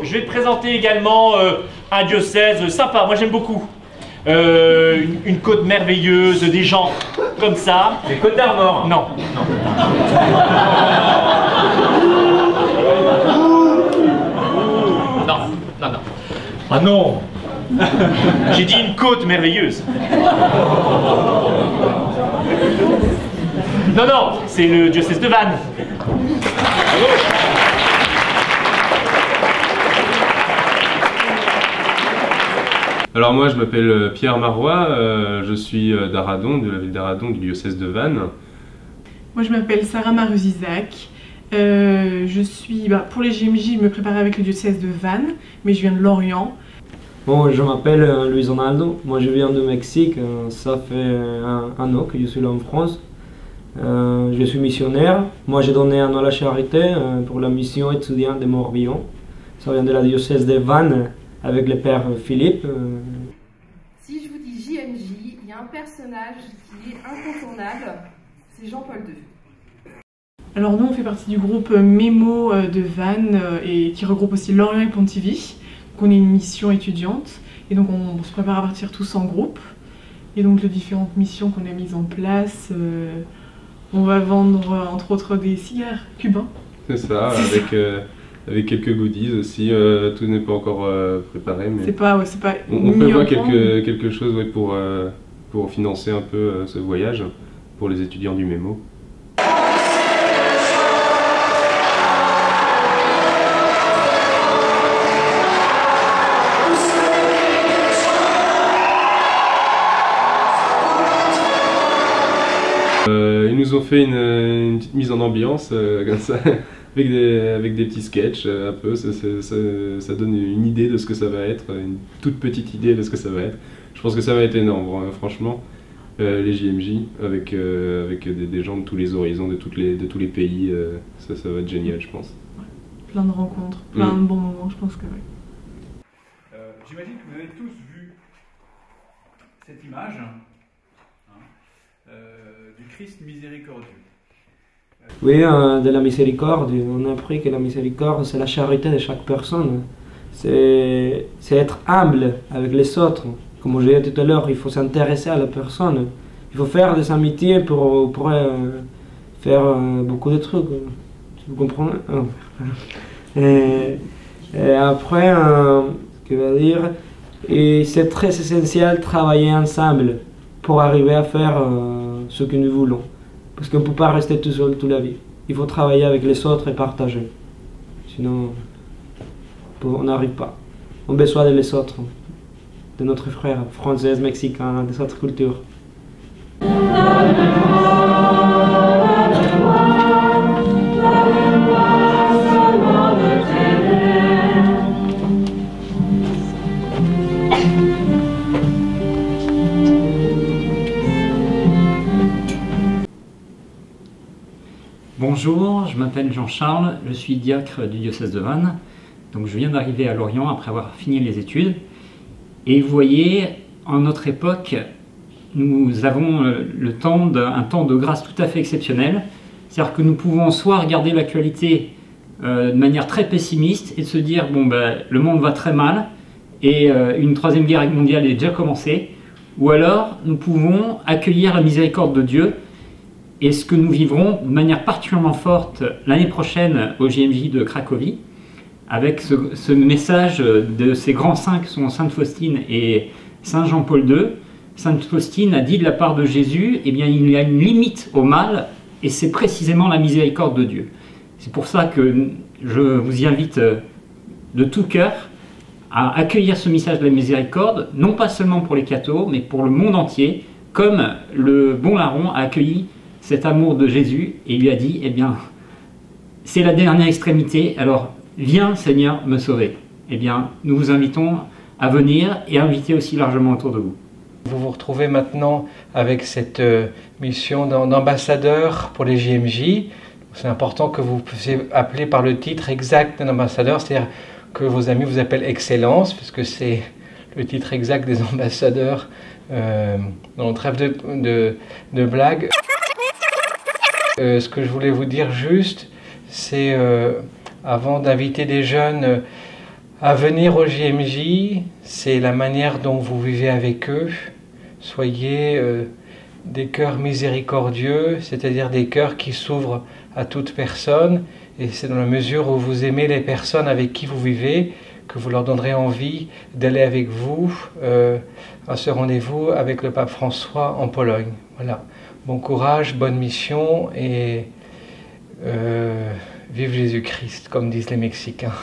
je vais te présenter également un diocèse sympa, moi j'aime beaucoup. Une côte merveilleuse, des gens comme ça. Les Côtes d'Armor. Non. Non. Ah non. J'ai dit une côte merveilleuse. Non, c'est le diocèse de Vannes. Alors moi je m'appelle Pierre Marois, je suis d'Arradon, de la ville d'Arradon, du diocèse de Vannes. Moi je m'appelle Sarah Maruzizac, je suis, pour les JMJ, je me prépare avec le diocèse de Vannes, mais je viens de Lorient. Bon, je m'appelle Luis Ronaldo, moi je viens du Mexique, ça fait un an que je suis là en France. Je suis missionnaire, moi j'ai donné un an à la charité pour la mission étudiante de Morbihan. Ça vient de la diocèse de Vannes avec le père Philippe. Si je vous dis JMJ, il y a un personnage qui est incontournable, c'est Jean-Paul II. Alors nous on fait partie du groupe Mémo de Vannes et qui regroupe aussi Lorient et Pontivy. Donc on est une mission étudiante et donc on se prépare à partir tous en groupe. Et donc les différentes missions qu'on a mises en place, on va vendre entre autres des cigares cubains. C'est ça, avec quelques goodies aussi, tout n'est pas encore préparé. Mais c'est pas on prévoit quelque chose pour financer un peu ce voyage pour les étudiants du Mémo. Ils nous ont fait une petite mise en ambiance comme ça, avec des petits sketchs un peu, ça donne une idée de ce que ça va être, une toute petite idée de ce que ça va être. Je pense que ça va être énorme, franchement, les JMJ, avec des gens de tous les horizons, de tous les pays, ça va être génial, je pense. Ouais. Plein de rencontres, plein de bons moments, je pense que oui. J'imagine que vous avez tous vu cette image du Christ miséricordieux. Oui, de la miséricorde, on a appris que la miséricorde c'est la charité de chaque personne. C'est être humble avec les autres. Comme je disais tout à l'heure, il faut s'intéresser à la personne. Il faut faire des amitiés pour faire beaucoup de trucs. Vous comprenez? Et après, que va dire, c'est très essentiel de travailler ensemble pour arriver à faire ce que nous voulons. Parce qu'on ne peut pas rester tout seul toute la vie. Il faut travailler avec les autres et partager. Sinon, on n'arrive pas. On a besoin de les autres, de notre frère français, mexicain, des autres cultures. Bonjour, je m'appelle Jean-Charles, je suis diacre du diocèse de Vannes. Donc je viens d'arriver à Lorient après avoir fini les études. Et vous voyez, en notre époque, nous avons un temps de grâce tout à fait exceptionnel. C'est-à-dire que nous pouvons soit regarder l'actualité de manière très pessimiste et se dire bon le monde va très mal et une troisième guerre mondiale est déjà commencée, ou alors nous pouvons accueillir la miséricorde de Dieu. Et ce que nous vivrons de manière particulièrement forte l'année prochaine au JMJ de Cracovie, avec ce message de ces grands saints qui sont Sainte Faustine et Saint Jean-Paul II. Sainte Faustine a dit de la part de Jésus, eh bien, il y a une limite au mal, et c'est précisément la miséricorde de Dieu. C'est pour ça que je vous y invite de tout cœur à accueillir ce message de la miséricorde, non pas seulement pour les cathos, mais pour le monde entier, comme le bon larron a accueilli cet amour de Jésus et lui a dit, eh bien, c'est la dernière extrémité, alors viens Seigneur me sauver. Eh bien, nous vous invitons à venir et à inviter aussi largement autour de vous. Vous vous retrouvez maintenant avec cette mission d'ambassadeur pour les JMJ. C'est important que vous puissiez appeler par le titre exact d'un ambassadeur, c'est-à-dire que vos amis vous appellent Excellence, puisque c'est le titre exact des ambassadeurs dans le trêve de blagues. Ce que je voulais vous dire juste, c'est avant d'inviter des jeunes à venir au JMJ, c'est la manière dont vous vivez avec eux. Soyez des cœurs miséricordieux, c'est-à-dire des cœurs qui s'ouvrent à toute personne, et c'est dans la mesure où vous aimez les personnes avec qui vous vivez que vous leur donnerez envie d'aller avec vous à ce rendez-vous avec le pape François en Pologne. Voilà. Bon courage, bonne mission et vive Jésus-Christ, comme disent les Mexicains.